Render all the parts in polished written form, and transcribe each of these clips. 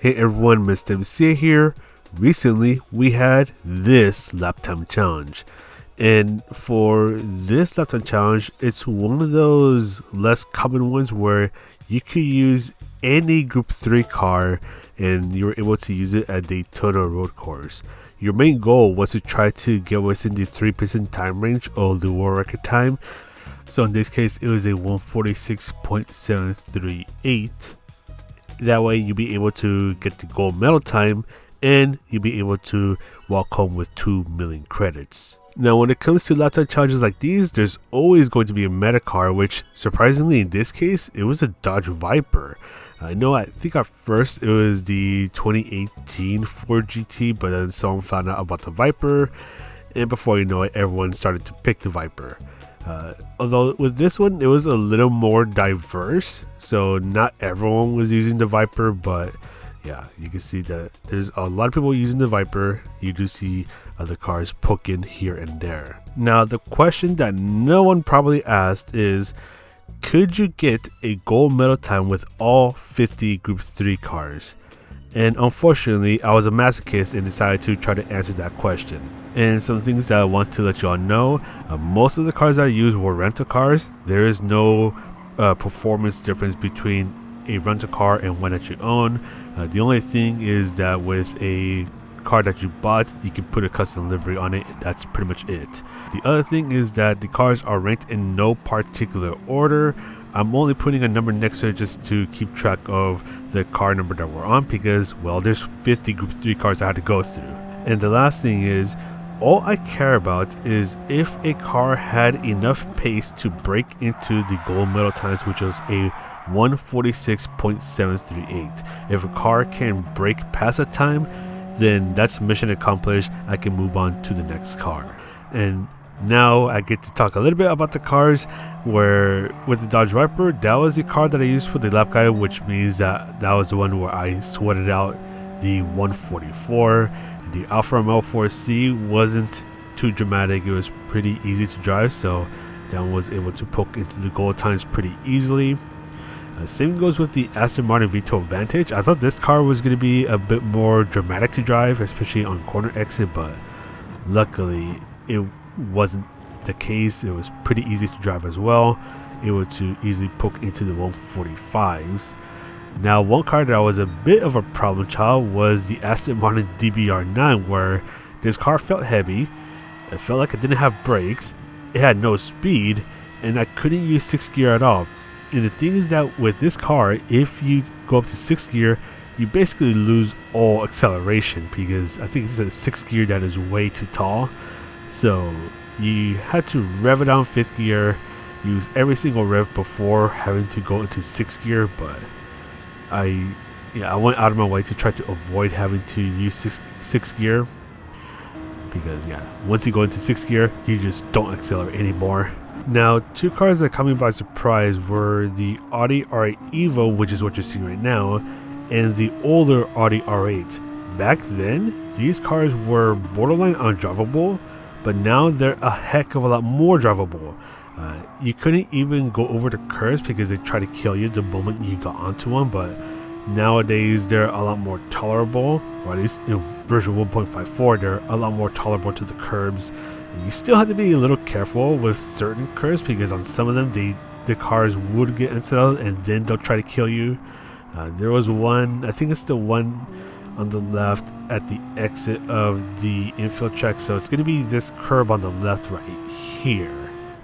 Hey everyone, Mr. MC here. Recently, we had this lap time challenge. And for this lap time challenge, it's one of those less common ones where you could use any Group 3 car and you were able to use it at Daytona road course. Your main goal was to try to get within the 3% time range of the world record time. So in this case, it was a 146.738. That way you'll be able to get the gold medal time and you'll be able to walk home with 2 million credits. Now when it comes to lap time challenges like these, there's always going to be a meta car, which surprisingly in this case, it was a Dodge Viper. I think at first it was the 2018 Ford GT, but then someone found out about the Viper, and before you know it, everyone started to pick the Viper. Although with this one, it was a little more diverse, so not everyone was using the Viper, but yeah, you can see that there's a lot of people using the Viper. You do see other cars poking here and there. Now, the question that no one probably asked is, could you get a gold medal time with all 50 Group 3 cars? And unfortunately, I was a masochist and decided to try to answer that question. And some things that I want to let you all know, most of the cars I used were rental cars. There is no performance difference between a rental car and one that you own. The only thing is that with a car that you bought, you can put a custom livery on it, and that's pretty much it. The other thing is that the cars are ranked in no particular order. I'm only putting a number next to it just to keep track of the car number that we're on, because, well, there's 50 Group 3 cars I had to go through. And the last thing is, all I care about is if a car had enough pace to break into the gold medal times, which was a 146.738. If a car can break past that time, then that's mission accomplished. I can move on to the next car. And now I get to talk a little bit about the cars, where with the Dodge Viper, that was the car that I used for the lap guide, which means that was the one where I sweated out the 144. The Alfa Romeo 4C wasn't too dramatic. It was pretty easy to drive, so that one was able to poke into the gold times pretty easily. Same goes with the Aston Martin V12 Vantage. I thought this car was going to be a bit more dramatic to drive, especially on corner exit, but luckily it wasn't the case. It was pretty easy to drive as well, able to easily poke into the 145s. Now, one car that was a bit of a problem child was the Aston Martin DBR9, where this car felt heavy, it felt like it didn't have brakes, it had no speed, and I couldn't use 6th gear at all. And the thing is that with this car, if you go up to 6th gear, you basically lose all acceleration, because I think it's a 6th gear that is way too tall. So you had to rev it down 5th gear, use every single rev before having to go into 6th gear, but I went out of my way to try to avoid having to use 6th gear, because once you go into 6th gear, you just don't accelerate anymore. Now, two cars that caught me by surprise were the Audi R8 Evo, which is what you're seeing right now, and the older Audi R8s. Back then, these cars were borderline undrivable, but now they're a heck of a lot more drivable. You couldn't even go over the curves because they try to kill you the moment you got onto one, but nowadays they're a lot more tolerable, or at least in version 1.54 they're a lot more tolerable to the curbs. You still have to be a little careful with certain curves, because on some of them the cars would get unsettled and then they'll try to kill you. There was one, I think it's the one on the left at the exit of the infield track, so it's going to be this curb on the left right here.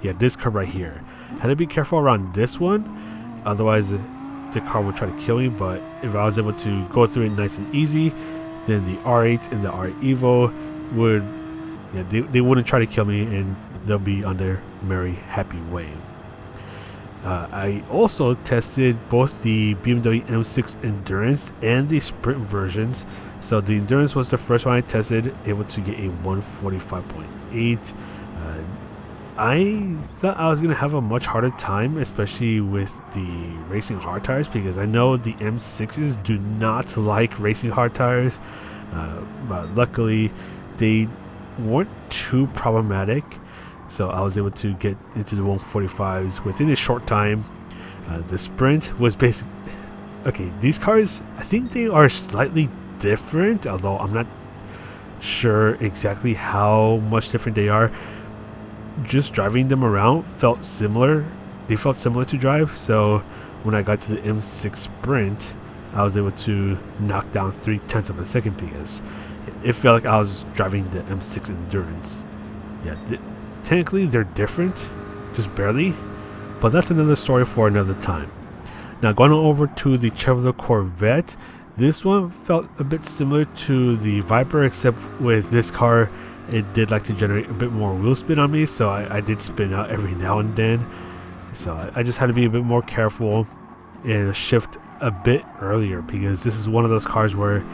Yeah, this curb right here. Had to be careful around this one, otherwise the car would try to kill me. But if I was able to go through it nice and easy, then the R8 and the R8 Evo would, they wouldn't try to kill me, and they'll be on their merry happy way. I also tested both the BMW M6 Endurance and the Sprint versions. So the Endurance was the first one I tested, able to get a 145.8. I thought I was going to have a much harder time, especially with the racing hard tires, because I know the M6s do not like racing hard tires, but luckily they weren't too problematic. So I was able to get into the 145s within a short time. The Sprint was basically Okay, these cars, I think they are slightly different, although I'm not sure exactly how much different they are. Just driving them around felt similar. They felt similar to drive, so when I got to the M6 Sprint, I was able to knock down 0.3 of a second because it felt like I was driving the M6 Endurance. Yeah, technically they're different, just barely, but that's another story for another time. Now going over to the Chevrolet Corvette, this one felt a bit similar to the Viper, except with this car, it did like to generate a bit more wheel spin on me, so I did spin out every now and then. So I just had to be a bit more careful and shift a bit earlier, because this is one of those cars where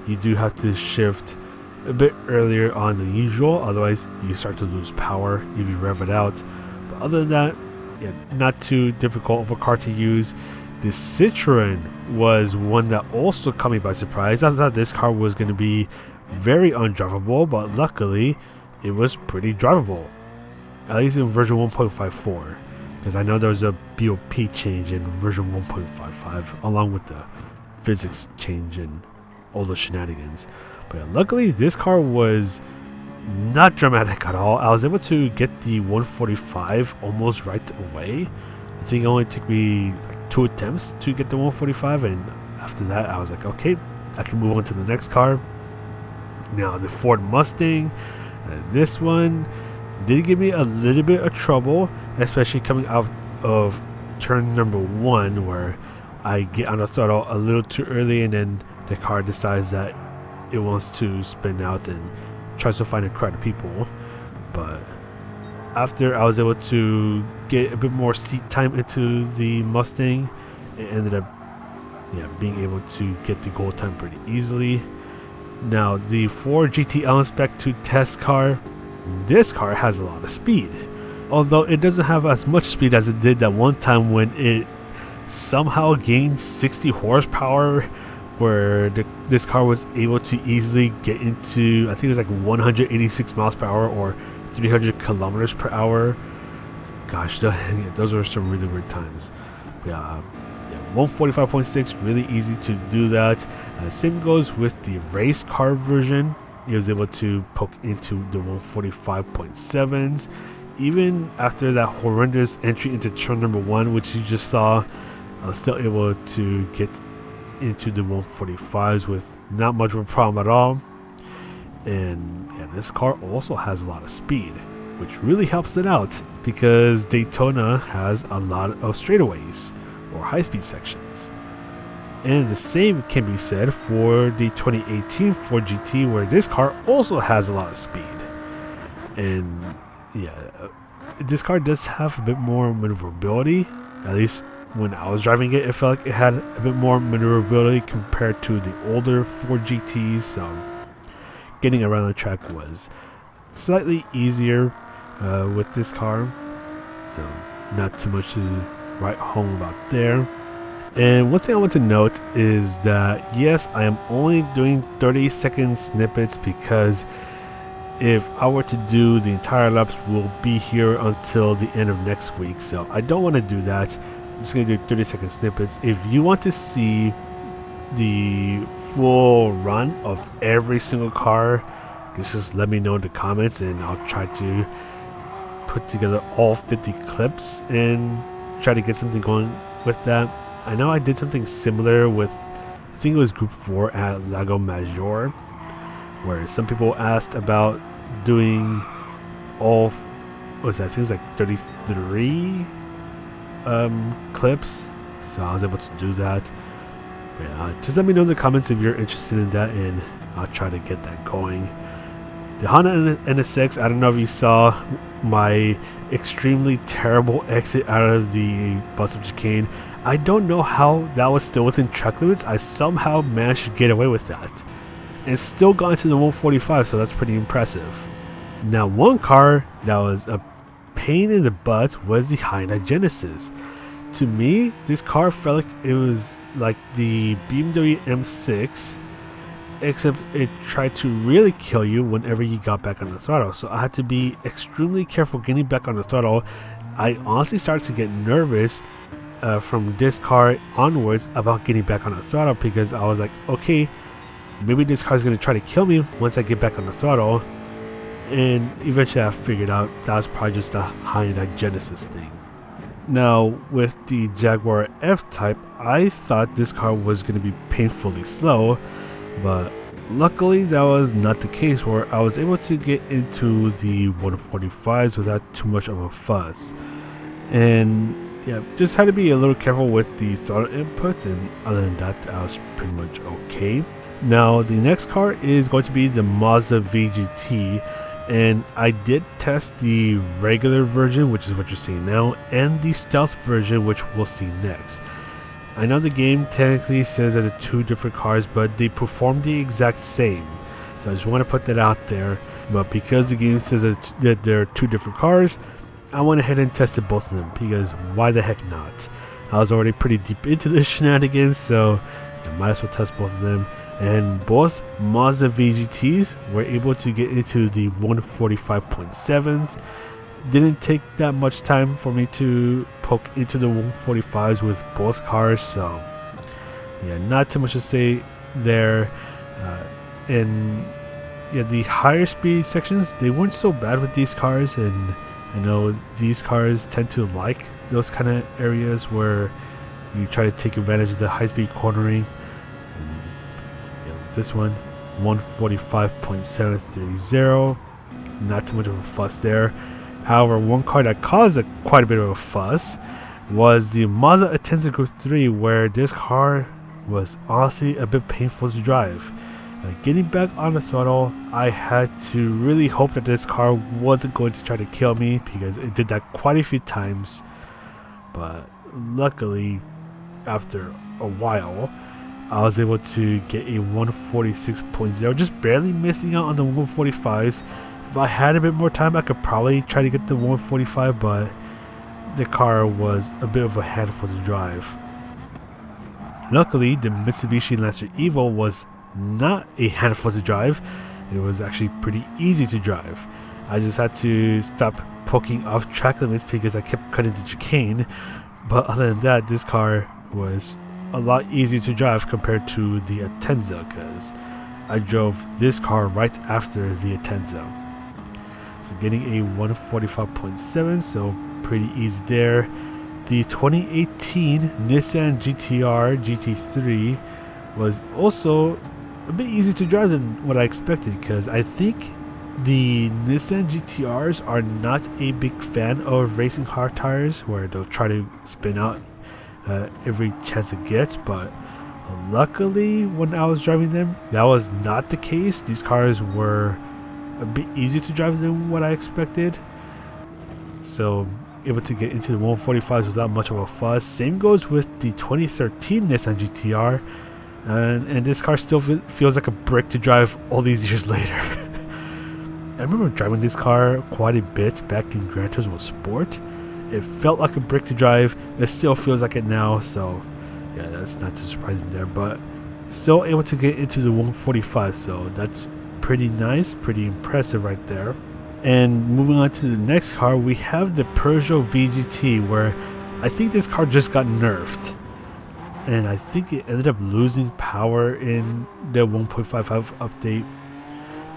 you do have to shift a bit earlier on than usual, otherwise you start to lose power if you rev it out. But other than that, yeah, not too difficult of a car to use. The Citroen was one that also caught me by surprise. I thought this car was going to be very undrivable, but luckily it was pretty drivable, at least in version 1.54, because I know there was a BOP change in version 1.55 along with the physics change and all the shenanigans. But yeah, luckily this car was not dramatic at all. I was able to get the 145 almost right away. I think it only took me like 2 attempts to get the 145, and after that I was like, okay, I can move on to the next car. Now the Ford Mustang, this one did give me a little bit of trouble, especially coming out of turn number 1, where I get on the throttle a little too early and then the car decides that it wants to spin out and tries to find a crowd of people. But after I was able to get a bit more seat time into the Mustang, it ended up being able to get the goal time pretty easily. Now the Ford GT Spec 2 test car, this car has a lot of speed, although it doesn't have as much speed as it did that one time when it somehow gained 60 horsepower, where this car was able to easily get into, I think it was like 186 miles per hour or 300 kilometers per hour. Gosh, those were some really weird times. Yeah, 145.6, really easy to do that. Same goes with the race car version. It was able to poke into the 145.7s. Even after that horrendous entry into turn number 1, which you just saw, I was still able to get into the 145s with not much of a problem at all. And yeah, this car also has a lot of speed, which really helps it out because Daytona has a lot of straightaways or high-speed sections. And the same can be said for the 2018 Ford GT, where this car also has a lot of speed. And yeah, this car does have a bit more maneuverability. At least when I was driving it, it felt like it had a bit more maneuverability compared to the older Ford GTs. So getting around the track was slightly easier with this car. So not too much to write home about there. And one thing I want to note is that yes, I am only doing 30-second snippets because if I were to do the entire laps, we'll be here until the end of next week. So I don't want to do that. I'm just going to do 30-second snippets. If you want to see the full run of every single car, just let me know in the comments and I'll try to put together all 50 clips and try to get something going with that. I know I did something similar with, I think it was Group 4 at Lago Maggiore, where some people asked about doing all, what was that? I think it was like 33 clips, so I was able to do that. But yeah, just let me know in the comments if you're interested in that, and I'll try to get that going. The Honda NSX, I don't know if you saw my extremely terrible exit out of the bus of chicane. I don't know how that was still within track limits. I somehow managed to get away with that and still got into the 145, so that's pretty impressive. Now, one car that was a pain in the butt was the Hyundai Genesis. To me, this car felt like it was like the BMW M6, except it tried to really kill you whenever you got back on the throttle. So I had to be extremely careful getting back on the throttle. I honestly started to get nervous from this car onwards about getting back on the throttle, because I was like, okay, maybe this car is going to try to kill me once I get back on the throttle. And eventually I figured out that was probably just a Hyundai Genesis thing. Now with the Jaguar F-Type, I thought this car was going to be painfully slow, but luckily that was not the case, where I was able to get into the 145s without too much of a fuss. And yeah, just had to be a little careful with the throttle input, and other than that I was pretty much okay. Now the next car is going to be the Mazda VGT, and I did test the regular version, which is what you're seeing now, and the stealth version, which we'll see next. I know the game technically says that they're two different cars, but they perform the exact same, so I just want to put that out there. But because the game says that they're two different cars, I went ahead and tested both of them, because why the heck not? I was already pretty deep into the shenanigans, so I might as well test both of them. And both Mazda VGTs were able to get into the 145.7s. Didn't take that much time for me to poke into the 145s with both cars, so yeah, not too much to say there. And yeah, the higher speed sections, they weren't so bad with these cars, and I know these cars tend to like those kind of areas where you try to take advantage of the high-speed cornering. This one, 145.730, not too much of a fuss there. However, one car that caused quite a bit of a fuss was the Mazda Atenza Group 3, where this car was honestly a bit painful to drive. Getting back on the throttle, I had to really hope that this car wasn't going to try to kill me, because it did that quite a few times. But luckily, after a while, I was able to get a 146.0, just barely missing out on the 145s. If I had a bit more time, I could probably try to get the 145, but the car was a bit of a handful to drive. Luckily, the Mitsubishi Lancer Evo was not a handful to drive. It was actually pretty easy to drive. I just had to stop poking off track limits because I kept cutting the chicane. But other than that, this car was a lot easier to drive compared to the Atenza, because I drove this car right after the Atenza. So getting a 145.7, so pretty easy there. The 2018 Nissan GT-R GT3 was also a bit easier to drive than what I expected, because I think the Nissan GT-Rs are not a big fan of racing hard tires, where they'll try to spin out every chance it gets. But luckily, when I was driving them, that was not the case. These cars were a bit easier to drive than what I expected, so able to get into the 145s without much of a fuss. Same goes with the 2013 Nissan GT-R, and this car still feels like a brick to drive all these years later. I remember driving this car quite a bit back in Gran Turismo Sport. It felt like a brick to drive. It still feels like it now, so yeah, that's not too surprising there. But still able to get into the 145, so that's pretty nice, pretty impressive right there. And moving on to the next car, we have the Peugeot VGT, where I think this car just got nerfed, and I think it ended up losing power in the 1.55 update.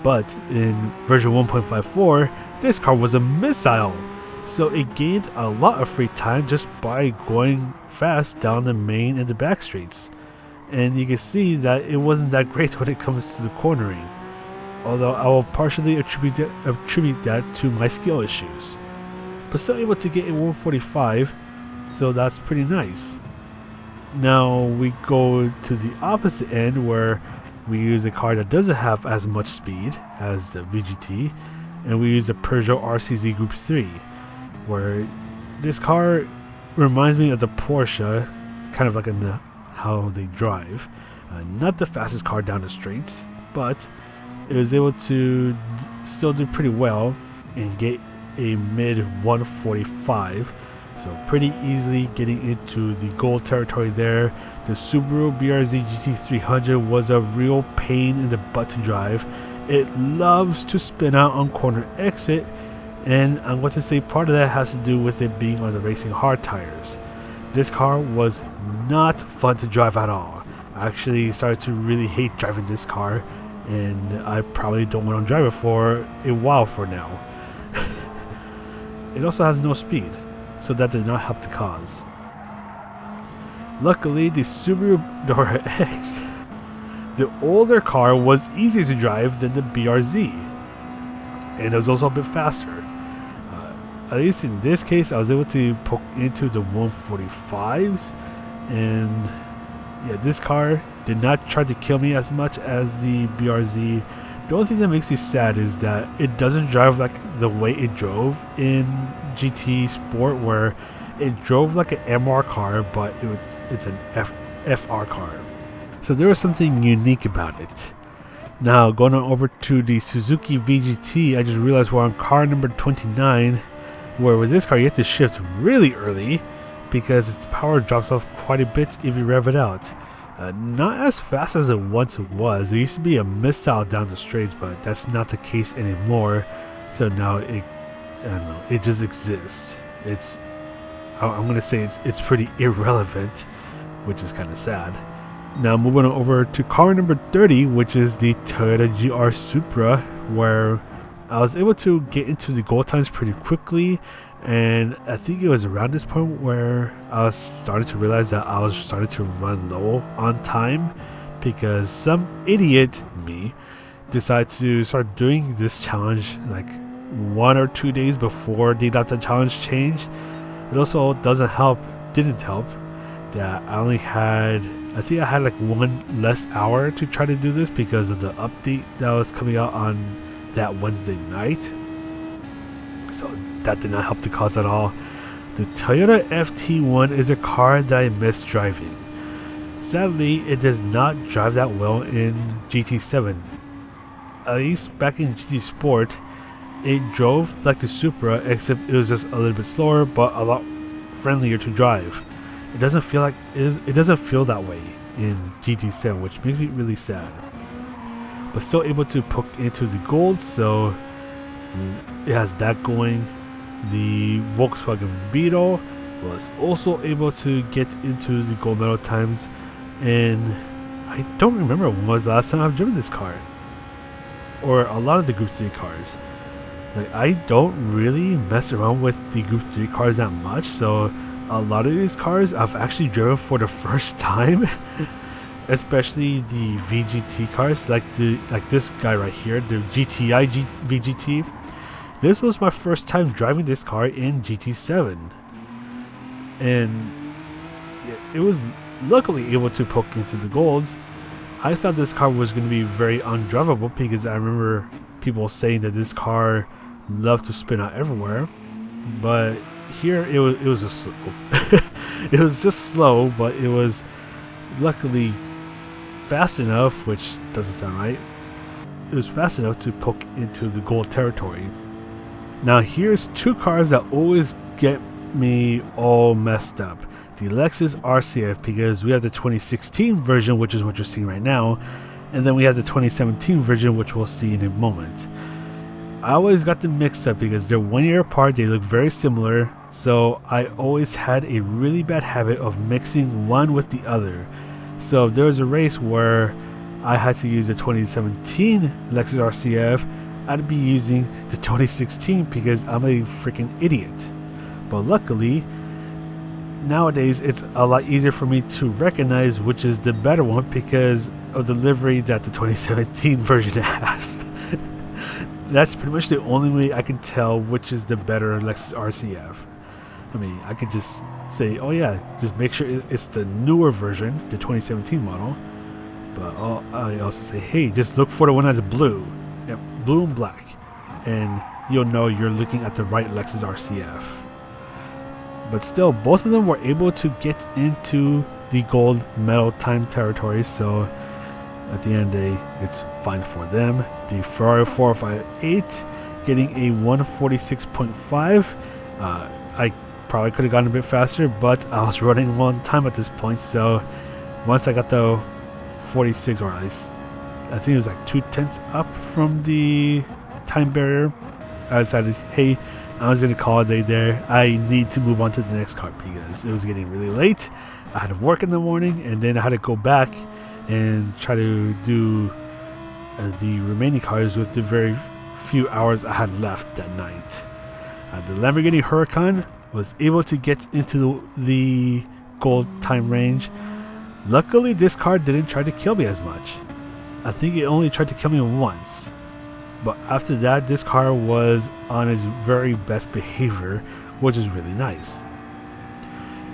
But in version 1.54, this car was a missile, so it gained a lot of free time just by going fast down the main and the back streets. And you can see that it wasn't that great when it comes to the cornering, although I will partially attribute that to my skill issues. But still able to get in 145, so that's pretty nice. Now we go to the opposite end, where we use a car that doesn't have as much speed as the VGT, and we use the Peugeot RCZ Group 3, where this car reminds me of the Porsche, kind of like in how they drive. Not the fastest car down the straights, but it was able to still do pretty well and get a mid 145, so pretty easily getting into the gold territory there. The Subaru BRZ GT300 was a real pain in the butt to drive. It loves to spin out on corner exit, and I'm going to say part of that has to do with it being on the racing hard tires. this car was not fun to drive at all. I actually started to really hate driving this car, and I probably don't want to drive it for a while for now. It also has no speed, so that did not help the cause. Luckily, the Subaru R8s, the older car, was easier to drive than the BRZ, and it was also a bit faster. At least in this case, I was able to poke into the 145s, and yeah, this car did not try to kill me as much as the BRZ. The only thing that makes me sad is that it doesn't drive like the way it drove in GT Sport, where it drove like an MR car, but it's an FR car. So there was something unique about it. Now going on over to the Suzuki VGT, I just realized we're on car number 29, where with this car you have to shift really early because its power drops off quite a bit if you rev it out. Not as fast as it once was. There used to be a missile down the straights, but that's not the case anymore. So now I don't know, it just exists. I'm gonna say it's pretty irrelevant, which is kind of sad. Now moving on over to car number 30, which is the Toyota GR Supra, where I was able to get into the goal times pretty quickly, and I think it was around this point where I was starting to realize that I was starting to run low on time because some idiot, me, decided to start doing this challenge like 1 or 2 days before the adopted challenge changed. It also didn't help that I think I had like 1 less hour to try to do this because of the update that was coming out on that Wednesday night. So that did not help the cause at all. The Toyota FT1 is a car that I miss driving. Sadly, it does not drive that well in GT7. At least back in GT Sport, it drove like the Supra, except it was just a little bit slower but a lot friendlier to drive. It doesn't feel that way in GT7, which makes me really sad. But still able to poke into the gold, so it has that going. The Volkswagen Beetle was also able to get into the gold medal times, and I don't remember when was the last time I've driven this car, or a lot of the Group 3 cars. Like, I don't really mess around with the Group 3 cars that much, so a lot of these cars I've actually driven for the first time. Especially the VGT cars, like this guy right here, the GTI VGT. This was my first time driving this car in GT7, and it was luckily able to poke into the golds. I thought this car was going to be very undrivable because I remember people saying that this car loved to spin out everywhere, but here it was just slow. It was just slow, but it was luckily fast enough, which doesn't sound right. It was fast enough to poke into the gold territory. Now here's 2 cars that always get me all messed up. The Lexus RCF, because we have the 2016 version, which is what you're seeing right now, and then we have the 2017 version, which we'll see in a moment. I always got them mixed up because they're 1 year apart, they look very similar, so I always had a really bad habit of mixing one with the other. So if there was a race where I had to use the 2017 Lexus RCF, I'd be using the 2016 because I'm a freaking idiot. But luckily, nowadays it's a lot easier for me to recognize which is the better one because of the livery that the 2017 version has. That's pretty much the only way I can tell which is the better Lexus RCF. I mean, I could just say, oh yeah, just make sure it's the newer version, the 2017 model. But I also say, hey, just look for the one that's blue. Yep, blue and black. And you'll know you're looking at the right Lexus RCF. But still, both of them were able to get into the gold medal time territory, so at the end of the day, it's fine for them. The Ferrari 458 getting a 146.5. I probably could have gotten a bit faster, but I was running low on time at this point, so once I got the 46, or at least I think it was like 0.2 up from the time barrier, I decided, hey, I was going to call it a day there. I need to move on to the next car because it was getting really late. I had to work in the morning, and then I had to go back and try to do the remaining cars with the very few hours I had left that night. The Lamborghini Huracan was able to get into the gold time range. Luckily, this car didn't try to kill me as much. I think it only tried to kill me once. But after that, this car was on its very best behavior, which is really nice.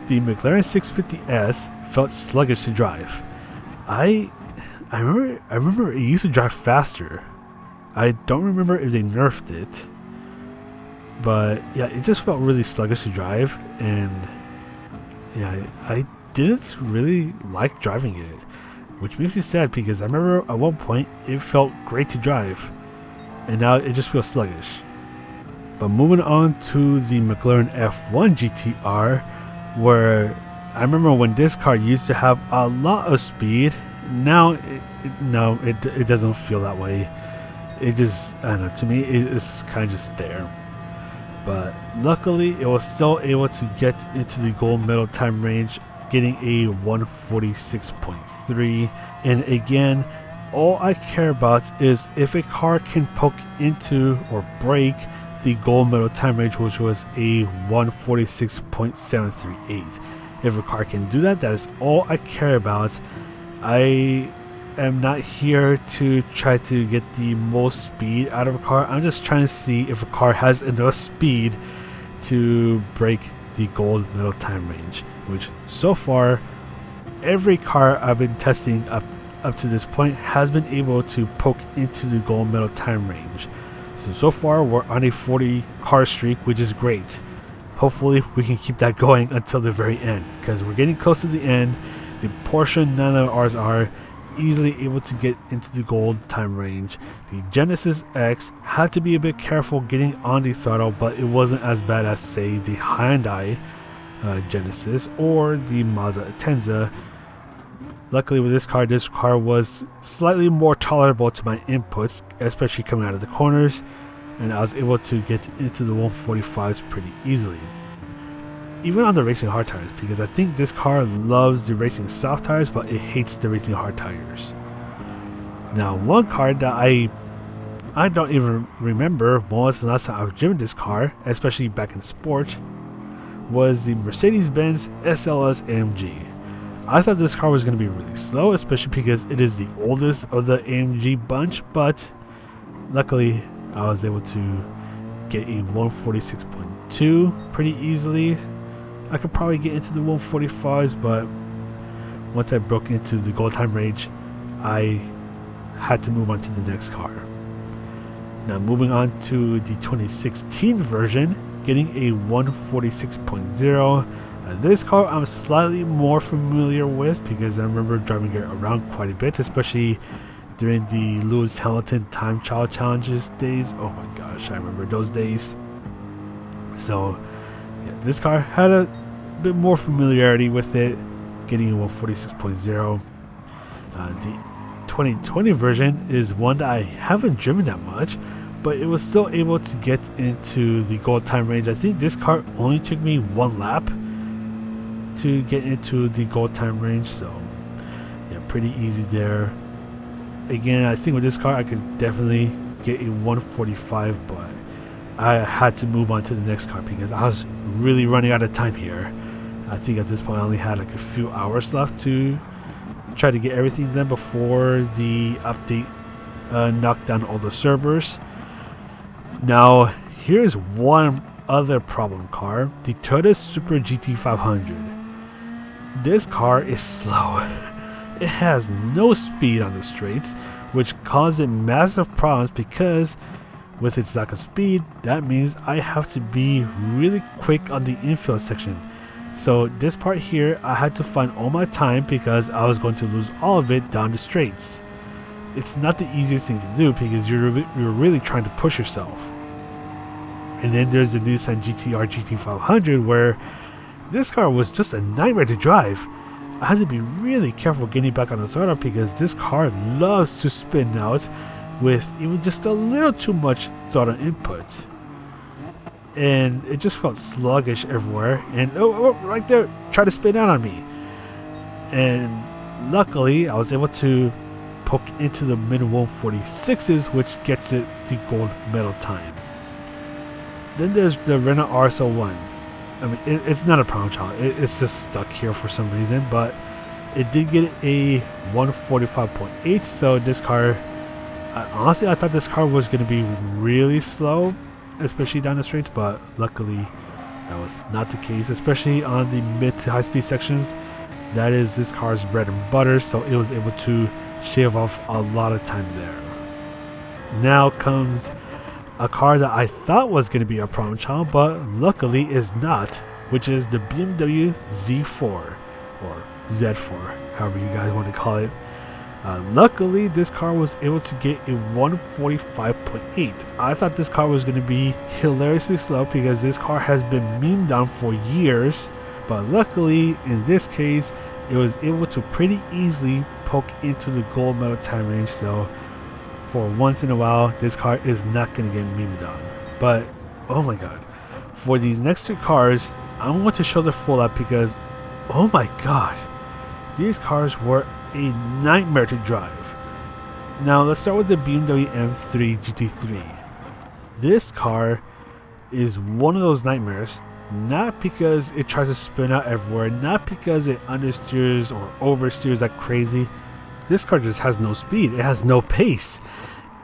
The McLaren 650S felt sluggish to drive. I remember it used to drive faster. I don't remember if they nerfed it, but yeah, it just felt really sluggish to drive, and yeah, I didn't really like driving it, which makes me sad because I remember at one point it felt great to drive, and now it just feels sluggish. But moving on to the McLaren F1 GTR, where I remember when this car used to have a lot of speed. Now it doesn't feel that way. It just, I don't know, to me it's kind of just there. But luckily it was still able to get into the gold medal time range, getting a 146.3. And again, all I care about is if a car can poke into or break the gold medal time range, which was a 146.738. If a car can do that, that is all I care about. I am not here to try to get the most speed out of a car. I'm just trying to see if a car has enough speed to break the gold medal time range, which so far every car I've been testing up to this point has been able to poke into the gold medal time range. So far we're on a 40 car streak, which is great. Hopefully we can keep that going until the very end, because we're getting close to the end. The Porsche 911Rs are easily able to get into the gold time range. The Genesis X had to be a bit careful getting on the throttle, but it wasn't as bad as, say, the Hyundai Genesis or the Mazda Atenza. Luckily with this car was slightly more tolerable to my inputs, especially coming out of the corners, and I was able to get into the 145s pretty easily. Even on the racing hard tires, because I think this car loves the racing soft tires, but it hates the racing hard tires. Now, one car that I don't even remember when was the last time I've driven this car, especially back in sport, was the Mercedes-Benz SLS AMG. I thought this car was going to be really slow, especially because it is the oldest of the AMG bunch, but luckily I was able to get a 146.2 pretty easily. I could probably get into the 145s, but once I broke into the gold time range, I had to move on to the next car. Now moving on to the 2016 version, getting a 146.0. This car I'm slightly more familiar with because I remember driving it around quite a bit, especially during the Lewis Hamilton time trial challenges days. Oh my gosh, I remember those days. So yeah, this car had a bit more familiarity with it, getting a 146.0. The 2020 version is one that I haven't driven that much, but it was still able to get into the gold time range. I think this car only took me one lap to get into the gold time range, so yeah, pretty easy there. Again, I think with this car I could definitely get a 145, but I had to move on to the next car because I was really running out of time here. I think at this point I only had like a few hours left to try to get everything done before the update knocked down all the servers. Now here's one other problem car, the Toyota Supra GT500. This car is slow. It has no speed on the straights, which caused it massive problems because with its lack of speed, that means I have to be really quick on the infield section. So this part here, I had to find all my time because I was going to lose all of it down the straights. It's not the easiest thing to do because you're really trying to push yourself. And then there's the Nissan GT-R GT500, where this car was just a nightmare to drive. I had to be really careful getting back on the throttle because this car loves to spin out with even just a little too much throttle input. and it just felt sluggish everywhere, and right there, tried to spin out on me. And luckily I was able to poke into the mid 146s, which gets it the gold medal time. Then there's the Renault RS01. I mean, it's not a problem child, it's just stuck here for some reason, but it did get a 145.8. So this car, honestly, I thought this car was going to be really slow, especially down the straights, but luckily that was not the case, especially on the mid to high speed sections. That is this car's bread and butter, so it was able to shave off a lot of time there. Now comes a car that I thought was going to be a problem child, but luckily is not, which is the BMW Z4 or Z4, however you guys want to call it. Luckily, this car was able to get a 145.8. I thought this car was going to be hilariously slow because this car has been memed on for years, but luckily in this case it was able to pretty easily poke into the gold medal time range. So for once in a while, this car is not going to get memed on. But oh my god, for these next two cars, I want to show the full lap because oh my god, these cars were a nightmare to drive. Now let's start with the BMW M3 GT3. This car is one of those nightmares, not because it tries to spin out everywhere, not because it understeers or oversteers like crazy. This car just has no speed, it has no pace,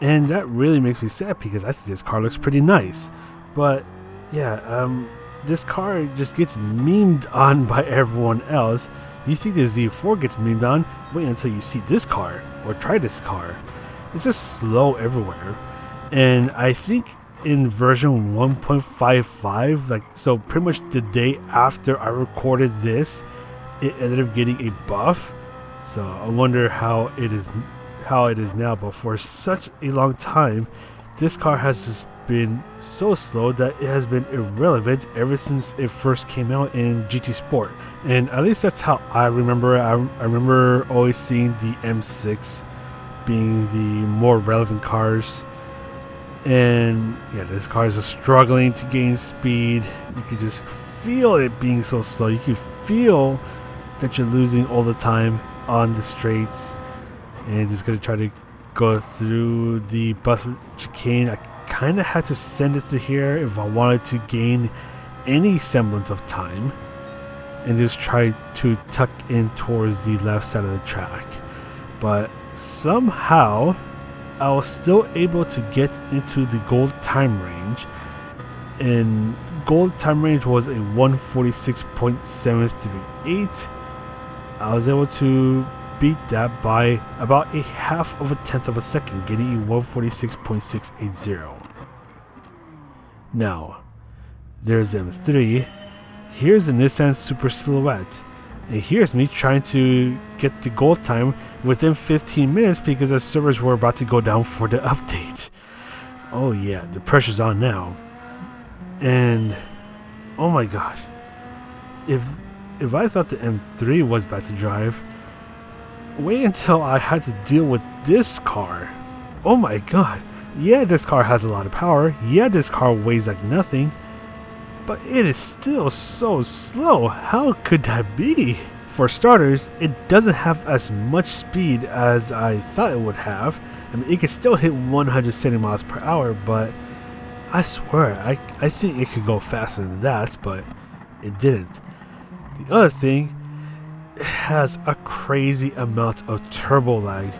and that really makes me sad because I think this car looks pretty nice. But yeah, this car just gets memed on by everyone else. You think the Z4 gets memed on? Wait until you see this car or try this car. It's just slow everywhere. And I think in version 1.55, like, so pretty much the day after I recorded this, it ended up getting a buff. So I wonder how it is now. But for such a long time, this car has just been so slow that it has been irrelevant ever since it first came out in GT Sport. And at least that's how I remember it. I remember always seeing the M6 being the more relevant cars. And yeah, this car is struggling to gain speed. You can just feel it being so slow. You can feel that you're losing all the time on the straights. And just gonna try to go through the bus chicane. I kind of had to send it through here if I wanted to gain any semblance of time, and just try to tuck in towards the left side of the track. But somehow I was still able to get into the gold time range, and gold time range was a 146.738. I was able to beat that by about a half of a tenth of a second, getting a 146.680. Now, there's M3. Here's a Nissan Super Silhouette. And here's me trying to get the gold time within 15 minutes because the servers were about to go down for the update. Oh yeah, the pressure's on now. And oh my god, if I thought the M3 was bad to drive, wait until I had to deal with this car. Oh my god. Yeah, this car has a lot of power. Yeah, this car weighs like nothing. But it is still so slow. How could that be? For starters, it doesn't have as much speed as I thought it would have. I mean, it can still hit 170 miles per hour, but I swear, I think it could go faster than that, but it didn't. The other thing, it has a crazy amount of turbo lag,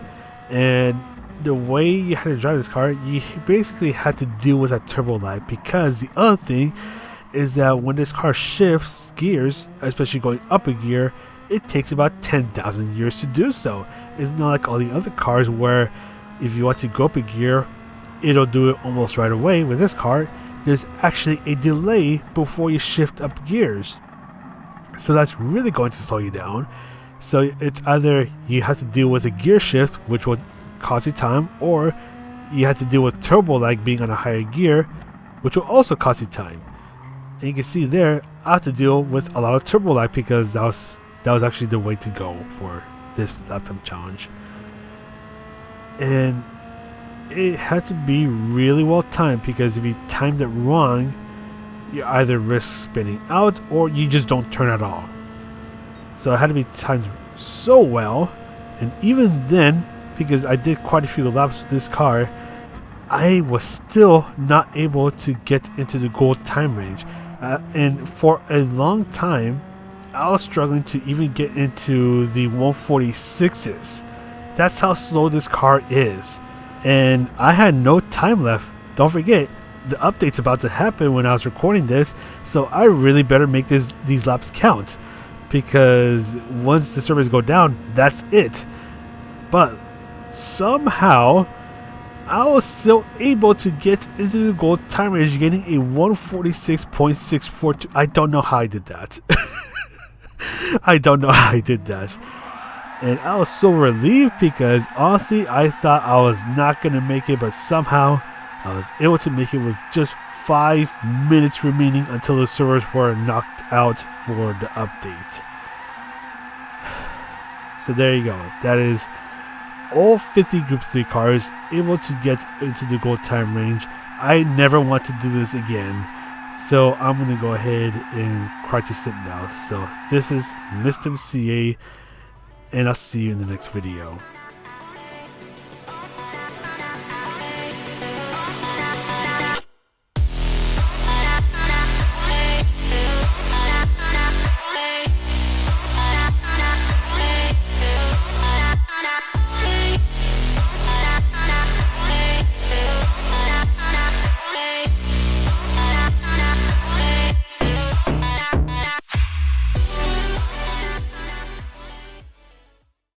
and the way you had to drive this car, you basically had to deal with that turbo lag, because the other thing is that when this car shifts gears, especially going up a gear, it takes about 10,000 years to do so. It's not like all the other cars where if you want to go up a gear, it'll do it almost right away. With this car, there's actually a delay before you shift up gears. So that's really going to slow you down. So it's either you have to deal with a gear shift, which will cost you time, or you have to deal with turbo lag being on a higher gear, which will also cost you time. And you can see there, I have to deal with a lot of turbo lag because that was actually the way to go for this lap time challenge. And it had to be really well timed, because if you timed it wrong, you either risk spinning out or you just don't turn at all. So it had to be timed so well, and even then, because I did quite a few laps with this car, I was still not able to get into the goal time range. And for a long time, I was struggling to even get into the 146s. That's how slow this car is. And I had no time left. Don't forget, the update's about to happen when I was recording this, so I really better make these laps count, because once the servers go down, that's it. But somehow I was still able to get into the goal time range, getting a 146.642. I don't know how I did that. I don't know how I did that. And I was so relieved, because honestly I thought I was not going to make it, but somehow I was able to make it with just 5 minutes remaining until the servers were knocked out for the update. So there you go. That is all 50 Group 3 cars able to get into the goal time range. I never want to do this again. So I'm going to go ahead and cry to sleep now. So this is Mr. CA, and I'll see you in the next video.